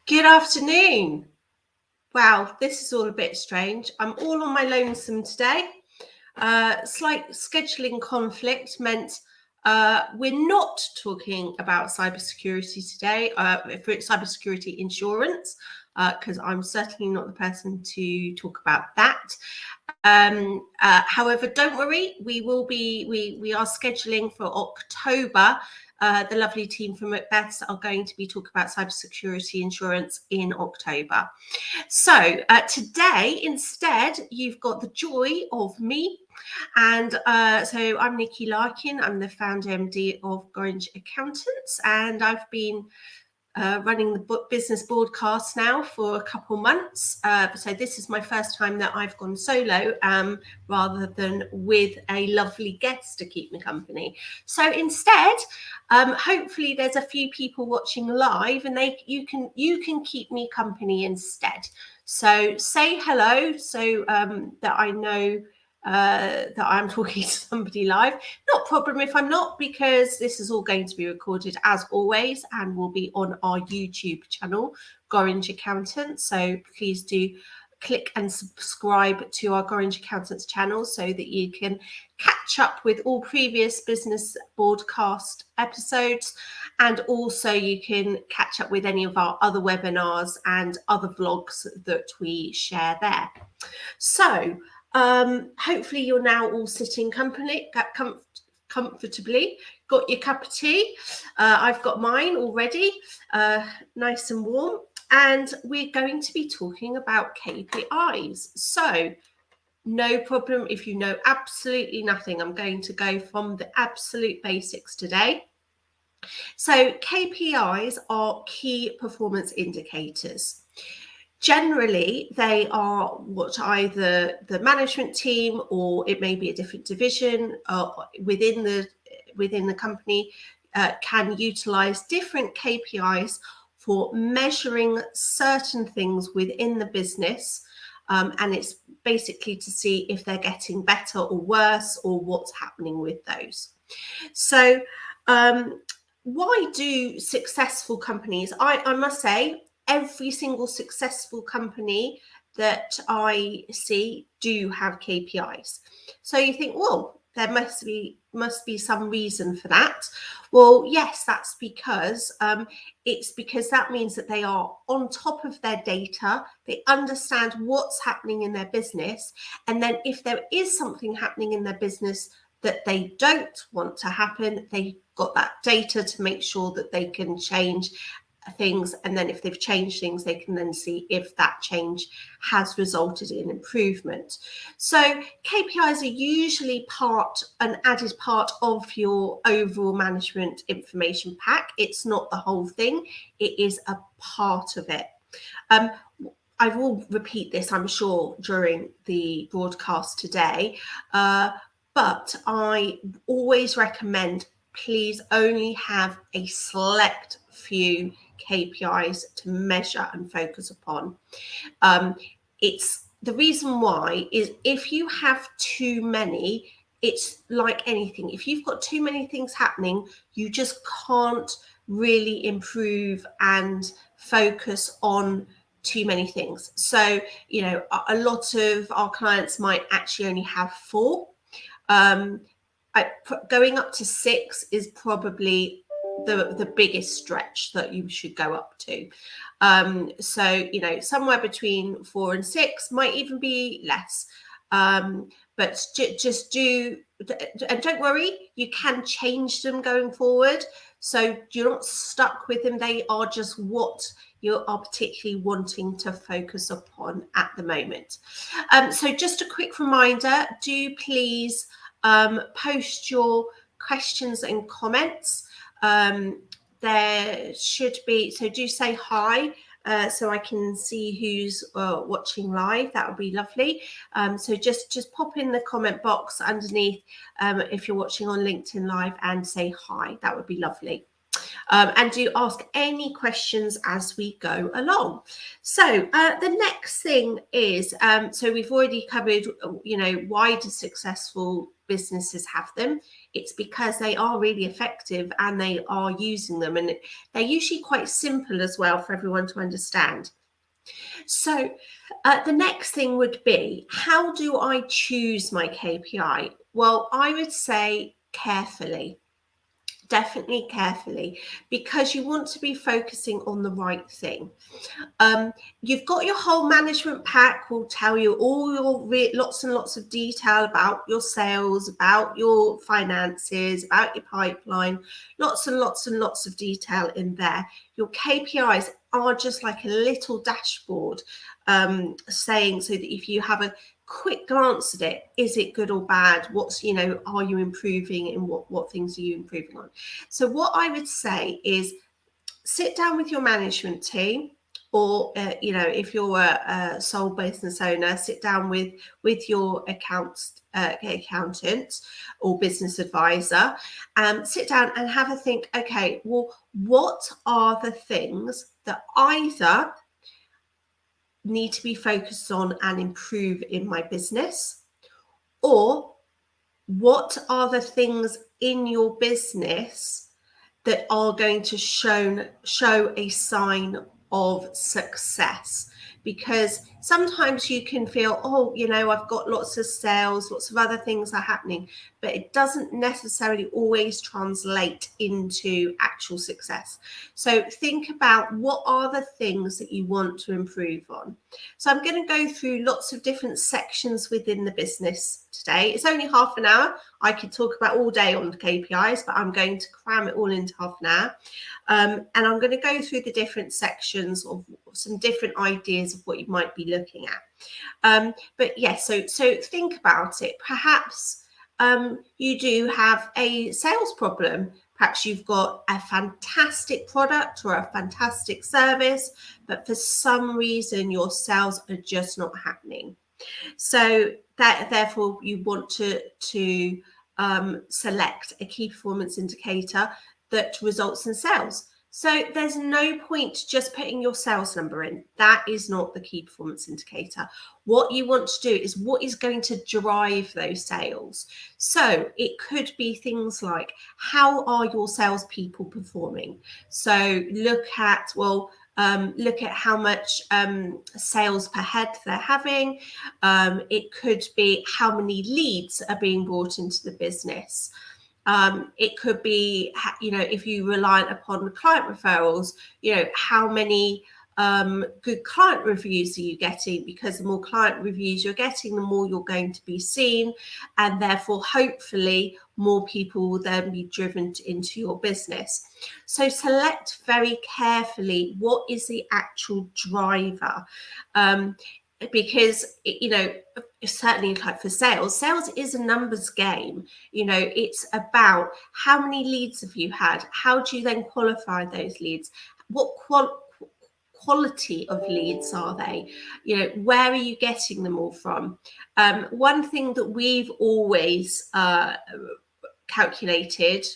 Good afternoon. Wow, this is all a bit strange. I'm all on my lonesome today. Slight scheduling conflict meant we're not talking about cybersecurity today, for cybersecurity insurance, because I'm certainly not the person to talk about that. However, don't worry, we are scheduling for October. The lovely team from Macbeths are going to be talking about cybersecurity insurance in October. So today, instead, you've got the joy of me. And so I'm Nicky Larkin. I'm the founder MD of Orange Accountants, and I've been running the Business BoardCast now for a couple months. So this is my first time that I've gone solo rather than with a lovely guest to keep me company. So instead, hopefully there's a few people watching live and you can keep me company instead. So say hello so that I know that I'm talking to somebody live. Not a problem if I'm not, because this is all going to be recorded as always and will be on our YouTube channel, Orange Accountants. So please do click and subscribe to our Orange Accountants channel so that you can catch up with all previous Business BoardCast episodes, and also you can catch up with any of our other webinars and other vlogs that we share there. So hopefully you're now all sitting comfortably, got your cup of tea. I've got mine already, nice and warm, and we're going to be talking about KPIs. So no problem if you know absolutely nothing. I'm going to go from the absolute basics today. So KPIs are key performance indicators. Generally, they are what either the management team or it may be a different division within the company can utilize different KPIs for measuring certain things within the business. And it's basically to see if they're getting better or worse or what's happening with those. So why do successful companies, I must say, every single successful company that I see do have KPIs. So you think, well, there must be some reason for that. Well, yes, that's because it's because that means that they are on top of their data. They understand what's happening in their business. And then if there is something happening in their business that they don't want to happen, they've got that data to make sure that they can change things, and then if they've changed things, they can then see if that change has resulted in improvement. So KPIs are usually an added part of your overall management information pack. It's not the whole thing, it is a part of it. I will repeat this, I'm sure, during the broadcast today, but I always recommend please only have a select few KPIs to measure and focus upon. It's the reason why is if you have too many, it's like anything. If you've got too many things happening, you just can't really improve and focus on too many things. So, you know, a lot of our clients might actually only have 4. Going up to 6 is probably the biggest stretch that you should go up to. So, you know, somewhere between 4 and 6 might even be less. But just do, and don't worry, you can change them going forward. So you're not stuck with them. They are just what you are particularly wanting to focus upon at the moment. So just a quick reminder, do please post your questions and comments. There should be, so do say hi so I can see who's watching live. That would be lovely. So just pop in the comment box underneath if you're watching on LinkedIn Live and say hi. That would be lovely. and do ask any questions as we go along. So the next thing is, so we've already covered, why do successful businesses have them? It's because they are really effective and they are using them, and they're usually quite simple as well for everyone to understand. So the next thing would be, how do I choose my KPI? Well, I would say carefully. Definitely carefully, because you want to be focusing on the right thing. You've got your whole management pack will tell you all your lots and lots of detail about your sales, about your finances, about your pipeline, lots and lots and lots of detail in there. Your KPIs are just like a little dashboard, saying, so that if you have a quick glance at it, is it good or bad? What's, are you improving, and what things are you improving on? So what I would say is, sit down with your management team, or if you're a sole business owner, sit down with your accountant or business advisor, sit down and have a think. Okay, well, what are the things that either need to be focused on and improve in my business, or what are the things in your business that are going to show a sign of success? Because sometimes you can feel, I've got lots of sales, lots of other things are happening, but it doesn't necessarily always translate into actual success. So think about, what are the things that you want to improve on? So I'm going to go through lots of different sections within the business today. It's only half an hour. I could talk about all day on KPIs, but I'm going to cram it all into half an hour. And I'm going to go through the different sections of some different ideas of what you might be looking at. But yes, so think about it. Perhaps you do have a sales problem. Perhaps you've got a fantastic product or a fantastic service, but for some reason your sales are just not happening. So that, therefore, you want to select a key performance indicator that results in sales. So there's no point just putting your sales number in. That is not the key performance indicator. What you want to do is, what is going to drive those sales? So it could be things like, how are your salespeople performing? So look at how much sales per head they're having. It could be how many leads are being brought into the business. It could be, if you rely upon client referrals, how many good client reviews are you getting? Because the more client reviews you're getting, the more you're going to be seen, and therefore hopefully more people will then be driven into your business. So select very carefully what is the actual driver, because certainly, like for sales is a numbers game. It's about how many leads have you had, how do you then qualify those leads, what quality of leads are they, where are you getting them all from? One thing that we've always calculated,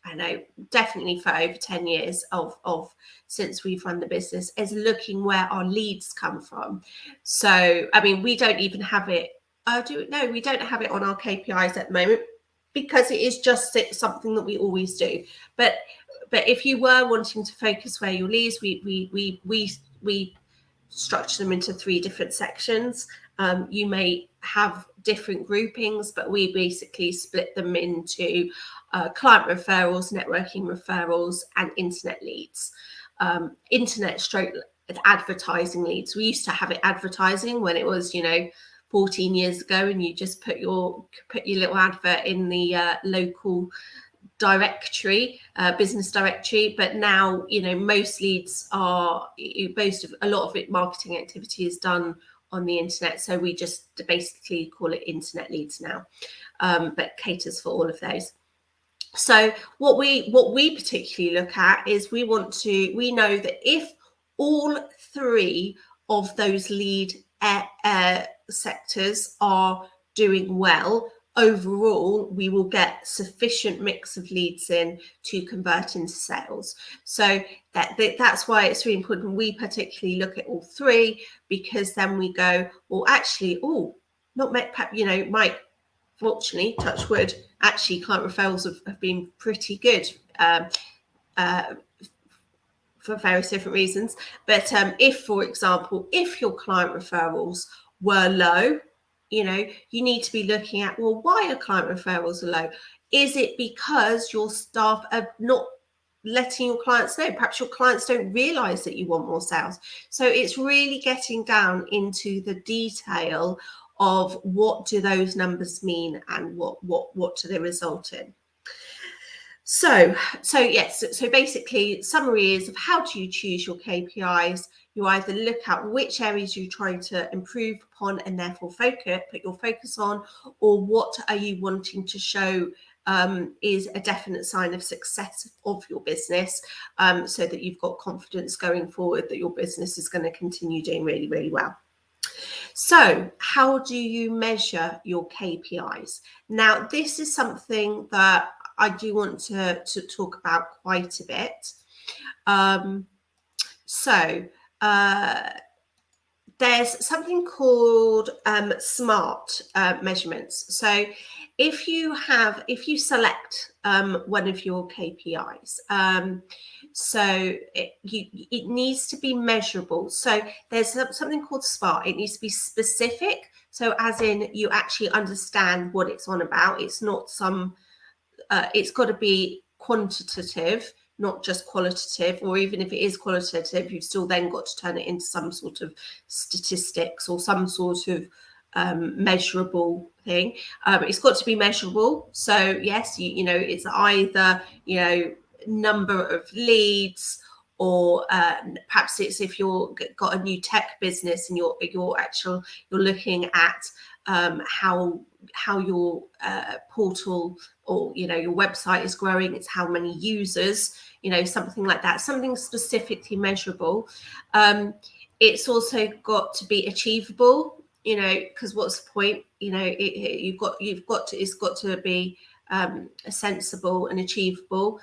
I know definitely for over 10 years of since we've run the business, is looking where our leads come from. So we don't even have it, we don't have it on our KPIs at the moment, because it is just something that we always do. But if you were wanting to focus where your leads, we structure them into 3 different sections. You may have different groupings, but we basically split them into client referrals, networking referrals, and internet leads. Internet stroke advertising leads. We used to have it advertising when it was 14 years ago, and you just put your little advert in the local directory, business directory. But now most leads are, a lot of it, marketing activity is done on the internet, so we just basically call it internet leads now, but caters for all of those. So what we particularly look at is, we know that if all 3 of those lead sectors are doing well, overall we will get sufficient mix of leads in to convert into sales. So that's why it's really important we particularly look at all three, because then we go, well, actually, Mike, fortunately, touch wood, actually client referrals have been pretty good for various different reasons. But if, for example, if your client referrals were low, you need to be looking at, well, why are client referrals low? Is it because your staff are not letting your clients know? Perhaps your clients don't realize that you want more sales. So it's really getting down into the detail of what do those numbers mean and what do they result in. So yes, so basically summary is of how do you choose your KPIs. You either look at which areas you're trying to improve upon and therefore put your focus on, or what are you wanting to show is a definite sign of success of your business, so that you've got confidence going forward that your business is going to continue doing really, really well. So how do you measure your KPIs? Now, this is something that I do want to talk about quite a bit. There's something called SMART measurements. So if you select one of your KPIs, it needs to be measurable. So there's something called SMART. It needs to be specific. So as in you actually understand what it's on about. It's not it's got to be quantitative, not just qualitative, or even if it is qualitative, you've still then got to turn it into some sort of statistics or some sort of measurable thing. It's got to be measurable. So yes, it's either, number of leads, or perhaps it's if you're got a new tech business and you're looking at how your portal or your website is growing. It's how many users, something like that, something specifically measurable. It's also got to be achievable, because what's the point? It's got to be sensible and achievable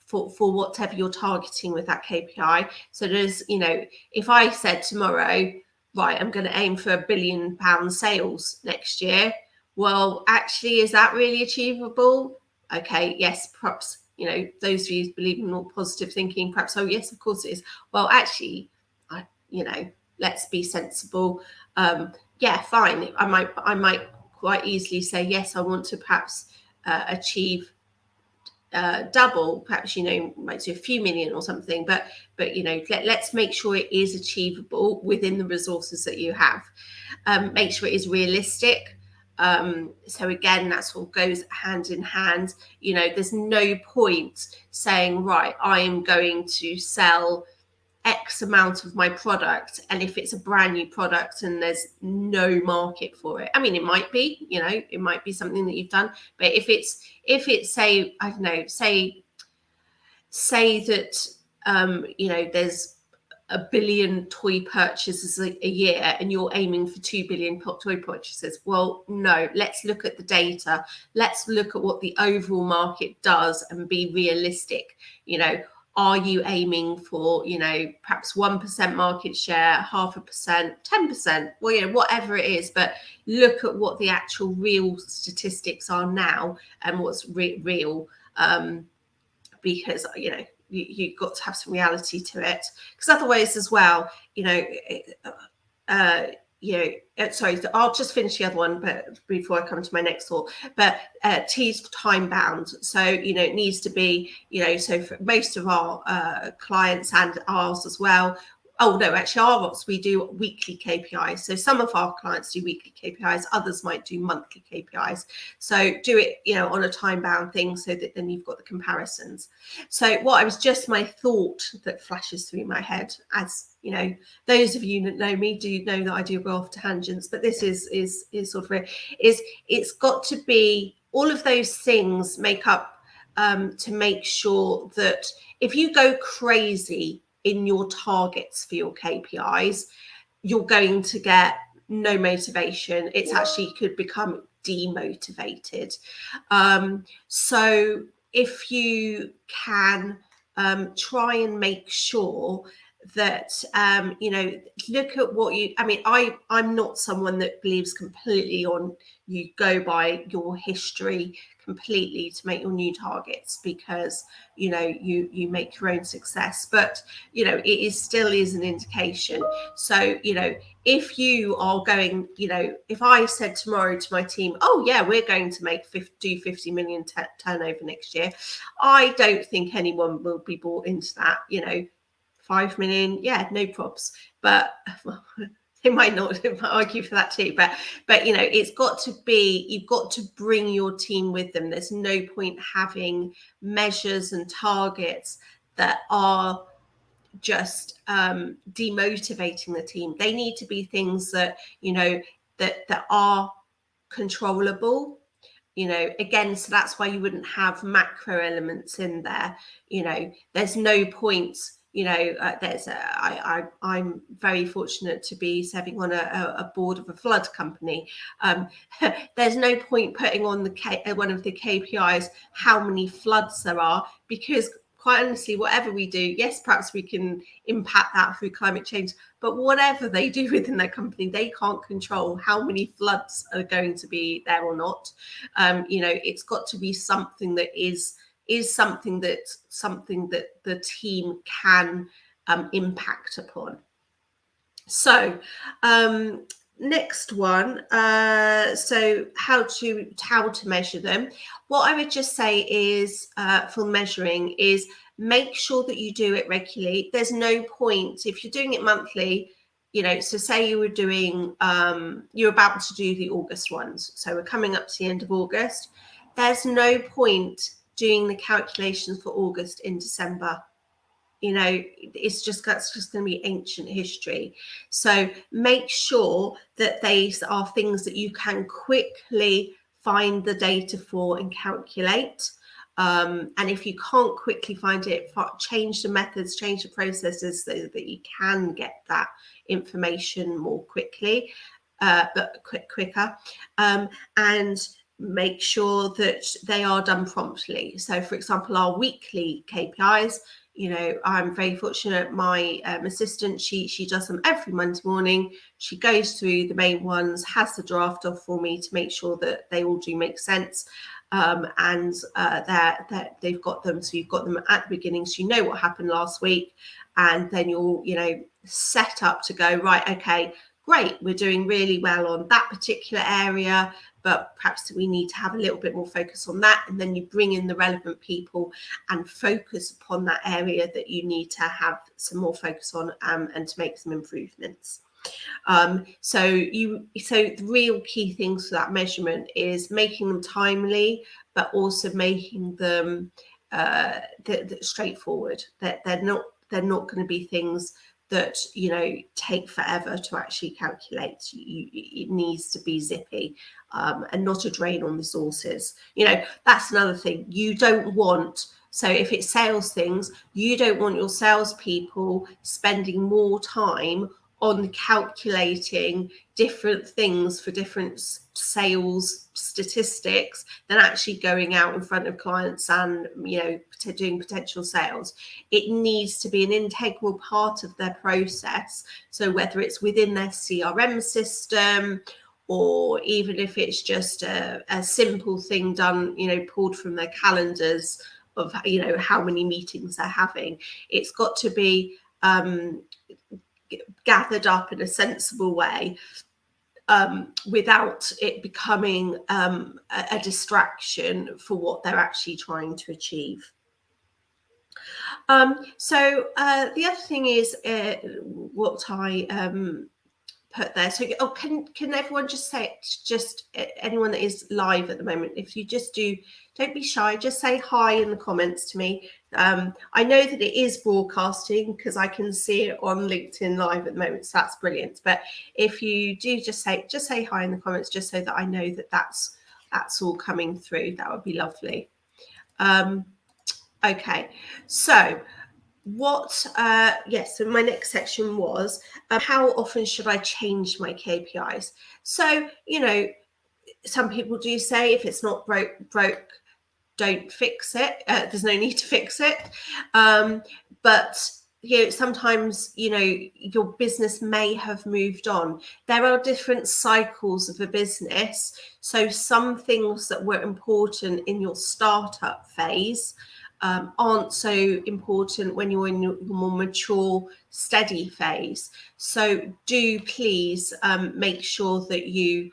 for whatever you're targeting with that KPI. So there's, if I said tomorrow, right, I'm going to aim for £1 billion sales next year. Well, actually, is that really achievable? Okay, yes, perhaps, those of you who believe in more positive thinking, perhaps, oh, yes, of course it is. Well, actually, let's be sensible. Yeah, fine. I might quite easily say, yes, I want to perhaps achieve double, perhaps, might do a few million or something, but let's make sure it is achievable within the resources that you have. Make sure it is realistic. So again, that's what goes hand in hand. There's no point saying, right, I am going to sell X amount of my product, and if it's a brand new product and there's no market for it, I mean, it might be, it might be something that you've done, but if it's say, I don't know, say that there's 1 billion toy purchases a year and you're aiming for 2 billion toy purchases, well, no, let's look at the data. Let's look at what the overall market does and be realistic. Are you aiming for, perhaps 1% market share, 0.5%, 10%, well, whatever it is, but look at what the actual real statistics are now and what's real, because, you've got to have some reality to it, because otherwise as well, sorry, I'll just finish the other one, but before I come to my next thought. But T is time bound, so it needs to be, so for most of our clients and ours as well. Oh no, actually ours, we do weekly KPIs. So some of our clients do weekly KPIs, others might do monthly KPIs. So do it, on a time bound thing, so that then you've got the comparisons. So my thought that flashes through my head, as those of you that know me do know that I do go off tangents, but this is sort of it's got to be all of those things make up to make sure that if you go crazy in your targets for your KPIs, you're going to get no motivation. It's actually could become demotivated. So if you can try and make sure that look at what I'm not someone that believes completely on you go by your history completely to make your new targets, because you make your own success, but it still is an indication. So if you are going, if I said tomorrow to my team, oh yeah, we're going to do 50 million turnover next year, I don't think anyone will be bought into that. 5 million, yeah, no props, but well, they might not argue for that too, but it's got to be, you've got to bring your team with them. There's no point having measures and targets that are just demotivating the team. They need to be things that that are controllable. Again, so that's why you wouldn't have macro elements in there. There's no point. I'm very fortunate to be serving on a board of a flood company. There's no point putting on one of the KPIs how many floods there are, because quite honestly, whatever we do, yes, perhaps we can impact that through climate change, but whatever they do within their company, they can't control how many floods are going to be there or not. It's got to be something that is something that the team can impact upon. So next one, so how to measure them. What I would just say is for measuring is make sure that you do it regularly. There's no point if you're doing it monthly. So say you were doing you're about to do the August ones, so we're coming up to the end of August. There's no point doing the calculations for August in December. That's just going to be ancient history. So make sure that these are things that you can quickly find the data for and calculate. And if you can't quickly find it, change the methods, change the processes so that you can get that information more quickly, but quicker. And make sure that they are done promptly. So for example, our weekly KPIs, I'm very fortunate. My assistant, she does them every Monday morning. She goes through the main ones, has the draft off for me to make sure that they all do make sense. And that they've got them. So you've got them at the beginning, so you know what happened last week, and then you're set up to go, right, okay, great, we're doing really well on that particular area, but perhaps we need to have a little bit more focus on that. And then you bring in the relevant people and focus upon that area that you need to have some more focus on, and to make some improvements. So the real key things for that measurement is making them timely, but also making them straightforward. That they're not going to be things that take forever to actually calculate. It needs to be zippy, and not a drain on resources. That's another thing you don't want. So if it's sales things, you don't want your salespeople spending more time on calculating different things for different sales statistics than actually going out in front of clients and doing potential sales. It needs to be an integral part of their process. So whether it's within their CRM system, or even if it's just a simple thing done, pulled from their calendars of how many meetings they're having, it's got to be gathered up in a sensible way, without it becoming a distraction for what they're actually trying to achieve. So the other thing is what I put there. So can everyone just say, anyone that is live at the moment, if you just don't be shy, just say hi in the comments to me. I know that it is broadcasting because I can see it on LinkedIn live at the moment, so that's brilliant. But if you do, just say hi in the comments, just so that I know that that's all coming through. That would be lovely. Okay, so so my next section was how often should I change my KPIs? So some people do say if it's not broke, don't fix it. There's no need to fix it. But sometimes your business may have moved on. There are different cycles of a business. So some things that were important in your startup phase aren't so important when you're in your more mature, steady phase. So do please make sure that you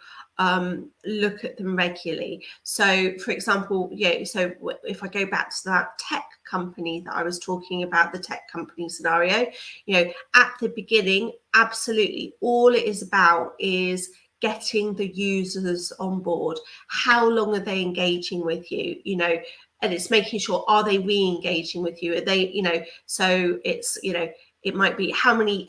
look at them regularly. So for example, so if I go back to that tech company that I was talking about, the tech company scenario, at the beginning, absolutely all it is about is getting the users on board. How long are they engaging with you? And it's making sure, are they re-engaging with you? Are they, so it's, it might be how many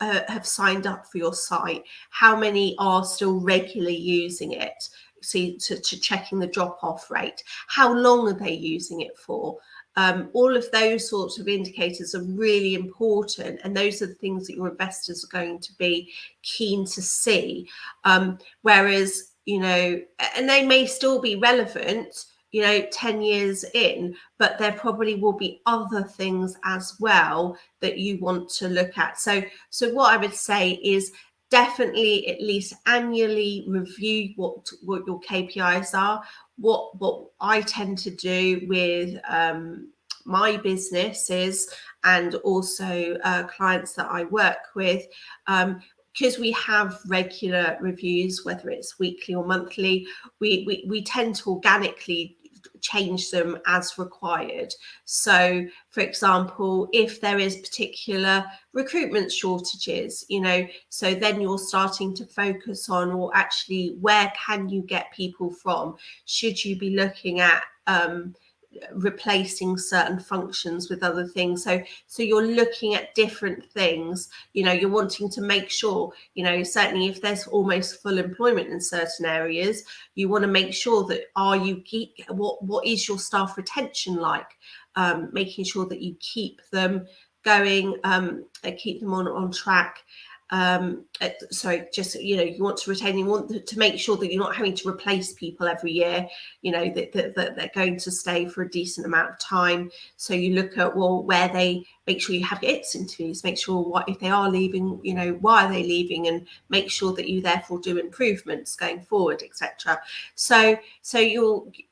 have signed up for your site, how many are still regularly using it, see to checking the drop-off rate, how long are they using it for. All of those sorts of indicators are really important, and those are the things that your investors are going to be keen to see. Whereas, and they may still be relevant 10 years in, but there probably will be other things as well that you want to look at. So what I would say is definitely at least annually review what your KPIs are. What I tend to do with my businesses and also clients that I work with, because we have regular reviews, whether it's weekly or monthly, we tend to organically change them as required. So for example, if there is particular recruitment shortages, so then you're starting to focus on, or actually where can you get people from? Should you be looking at replacing certain functions with other things? So you're looking at different things. You're wanting to make sure, certainly if there's almost full employment in certain areas, you want to make sure that what is your staff retention like, making sure that you keep them going, keep them on track. You want to retain, you want to make sure that you're not having to replace people every year, that they're going to stay for a decent amount of time. So you look at, where they, make sure you have your exit interviews, make sure if they are leaving, why are they leaving, and make sure that you therefore do improvements going forward, etc. So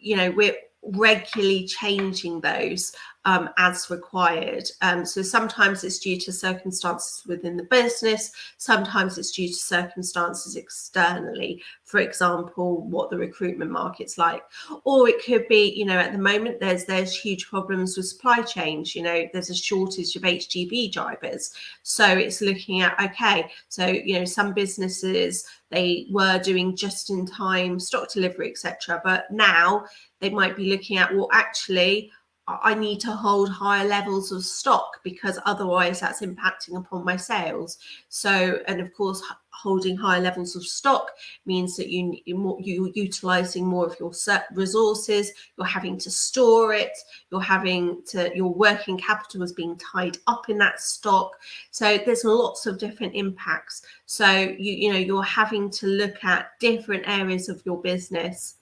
we're regularly changing those as required. So sometimes it's due to circumstances within the business, sometimes it's due to circumstances externally, for example, what the recruitment market's like. Or it could be, at the moment there's huge problems with supply chains, there's a shortage of HGV drivers. So it's looking at, okay, so some businesses, they were doing just in time stock delivery, etc., but now they might be looking at, actually I need to hold higher levels of stock because otherwise that's impacting upon my sales. So, and of course, holding higher levels of stock means that you're utilizing more of your resources, you're having to store it, your working capital is being tied up in that stock. So there's lots of different impacts. So you're having to look at different areas of your business.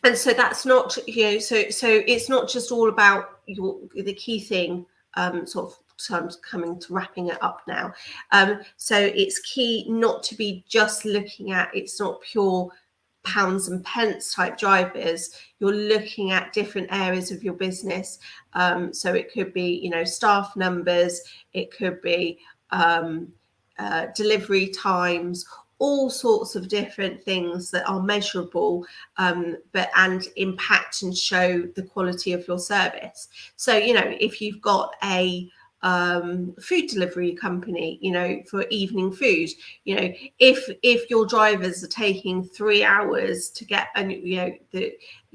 And so that's not, so it's not just all about the key thing, so I'm coming to wrapping it up now. So it's key not to be just looking at, it's not pure pounds and pence type drivers. You're looking at different areas of your business. So it could be, staff numbers, it could be delivery times, all sorts of different things that are measurable, and impact and show the quality of your service. So, if you've got a food delivery company, for evening food, if your drivers are taking 3 hours to get, and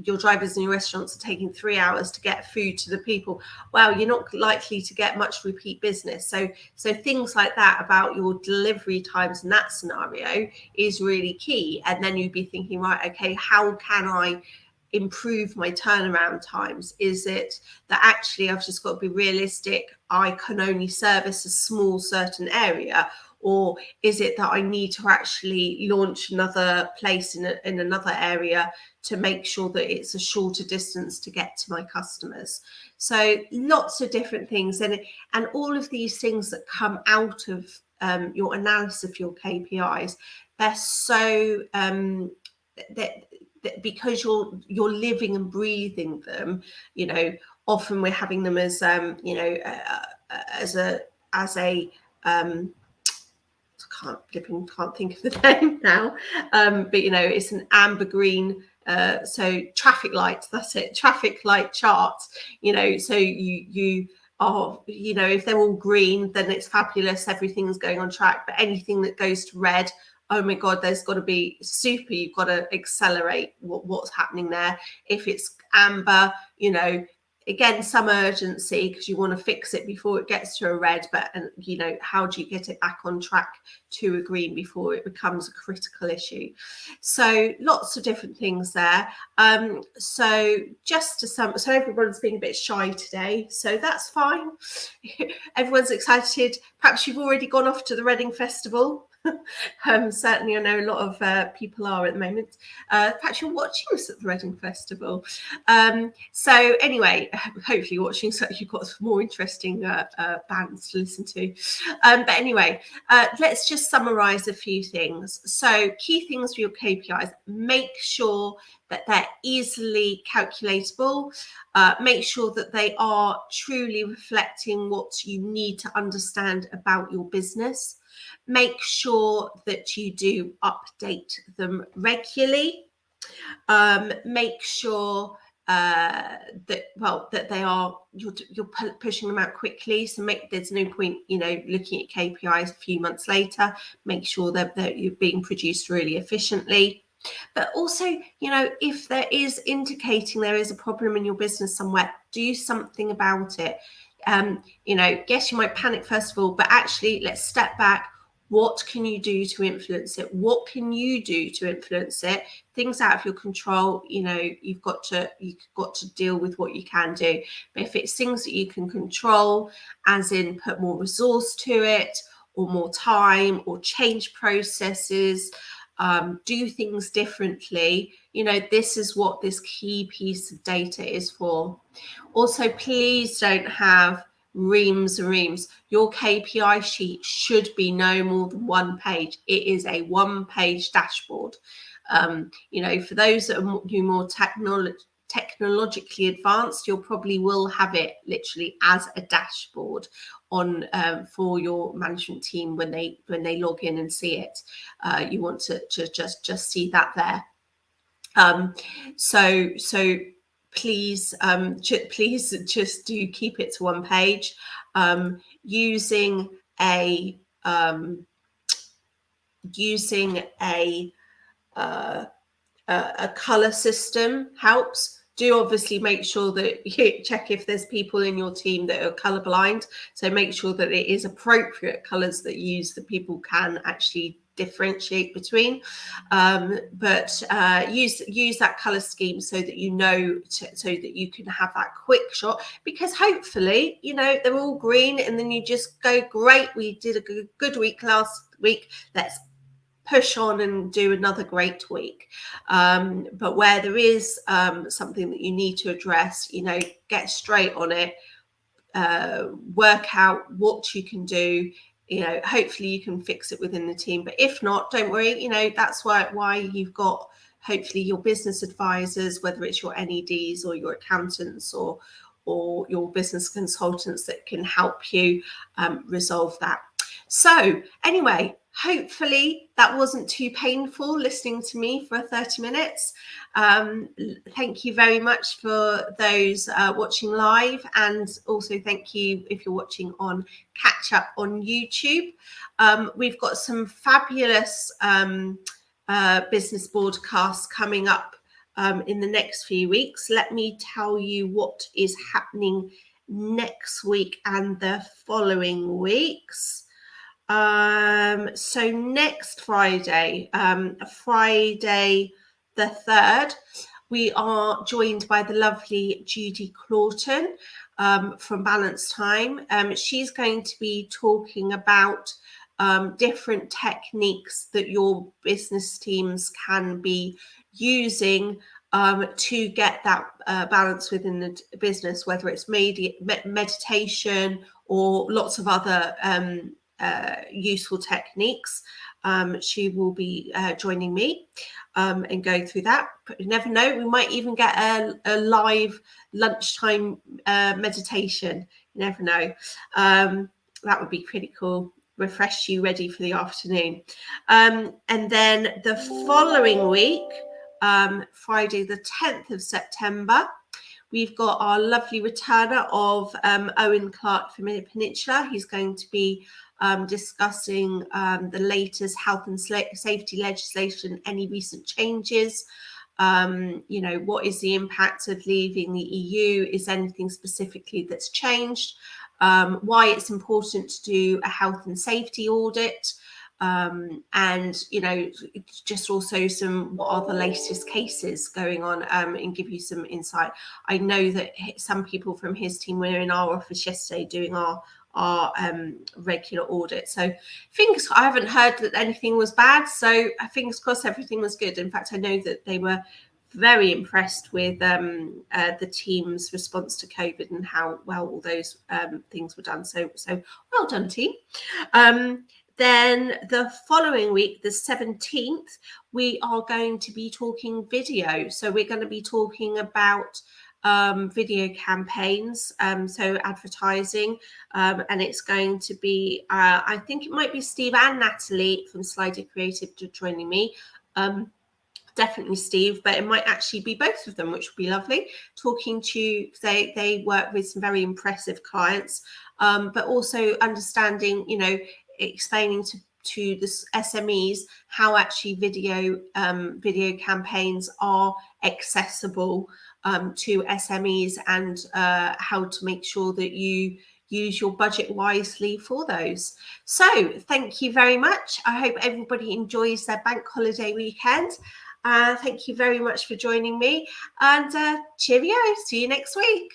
your drivers in your restaurants are taking 3 hours to get food to the people, well, you're not likely to get much repeat business. So things like that about your delivery times in that scenario is really key. And then you'd be thinking, right, okay, how can I improve my turnaround times? Is it that actually I've just got to be realistic, I can only service a small certain area, Or is it that I need to actually launch another place in another area to make sure that it's a shorter distance to get to my customers? So lots of different things, and all of these things that come out of your analysis of your KPIs, they're so that because you're living and breathing them, you know, often we're having them as you know, as a can't think of the name now, but you know, it's an amber green, so traffic lights, that's it, traffic light charts, you know, so you are, you know, if they're all green, then it's fabulous, everything's going on track. But anything that goes to red, oh my god, there's got to be super, you've got to accelerate what's happening there. If it's amber, you know, again, some urgency, because you want to fix it before it gets to a red, but you know, how do you get it back on track to a green before it becomes a critical issue? So lots of different things there. So just to sum, so everyone's being a bit shy today, so that's fine. Everyone's excited. Perhaps you've already gone off to the Reading Festival. Certainly I know a lot of people are at the moment. Perhaps you're watching us at the Reading Festival. So anyway, hopefully you're watching so you've got some more interesting bands to listen to. But anyway, let's just summarize a few things. So key things for your KPIs: make sure that they're easily calculatable, make sure that they are truly reflecting what you need to understand about your business. Make sure that you do update them regularly. Make sure that they are, you're pushing them out quickly. So there's no point, you know, looking at KPIs a few months later. Make sure that you're being produced really efficiently. But also, you know, if there is indicating there is a problem in your business somewhere, do something about it. You know, yes, you might panic first of all, but actually let's step back. What can you do to influence it? What can you do to influence it? Things out of your control, you know, you've got to deal with what you can do. But if it's things that you can control, as in put more resource to it, or more time, or change processes, do things differently, you know, this is what this key piece of data is for. Also, please don't have reams and reams. Your KPI sheet should be no more than one page. It is a one-page dashboard. You know, for those that are more technologically advanced, you'll probably will have it literally as a dashboard on for your management team when they log in and see it. You want to just see that there. So please just do keep it to one page. Using a color system helps. Do obviously make sure that you check if there's people in your team that are colorblind. So make sure that it is appropriate colors that people can actually differentiate between. But use that color scheme so that you know, so that you can have that quick shot. Because hopefully, you know, they're all green, and then you just go, great, we did a good week last week. Let's push on and do another great week. But where there is something that you need to address, you know, get straight on it, work out what you can do. You know, hopefully you can fix it within the team. But if not, don't worry. You know, that's why you've got hopefully your business advisors, whether it's your NEDs or your accountants or your business consultants that can help you resolve that. So anyway, hopefully that wasn't too painful listening to me for 30 minutes. Thank you very much for those watching live, and also thank you if you're watching on catch up on YouTube. We've got some fabulous business broadcasts coming up in the next few weeks. Let me tell you what is happening next week and the following weeks. So next Friday, Friday the 3rd, we are joined by the lovely Judy Claughton from Balance Time. She's going to be talking about different techniques that your business teams can be using to get that balance within the business, whether it's meditation or lots of other useful techniques. She will be joining me and go through that. But you never know, we might even get a live lunchtime meditation. You never know. That would be pretty cool. Refresh you ready for the afternoon. And then the following week, Friday the 10th of September, we've got our lovely returner of Owen Clark from Peninsula. He's going to be discussing the latest health and safety legislation, any recent changes. What is the impact of leaving the EU? Is anything specifically that's changed? Why it's important to do a health and safety audit, and just also what are the latest cases going on, and give you some insight. I know that some people from his team were in our office yesterday doing our regular audit. So I haven't heard that anything was bad, so fingers crossed everything was good. In fact, I know that they were very impressed with the team's response to COVID and how well all those things were done. So well done, team. Then the following week, the 17th, we are going to be talking video. So we're going to be talking about video campaigns, so advertising, and it's going to be, I think it might be Steve and Natalie from Slider Creative joining me. Definitely Steve, but it might actually be both of them, which would be lovely. Talking to, they work with some very impressive clients, but also understanding, explaining to the SMEs how actually video campaigns are accessible to SMEs, and how to make sure that you use your budget wisely for those. So thank you very much. I hope everybody enjoys their bank holiday weekend. Thank you very much for joining me, and cheerio. See you next week.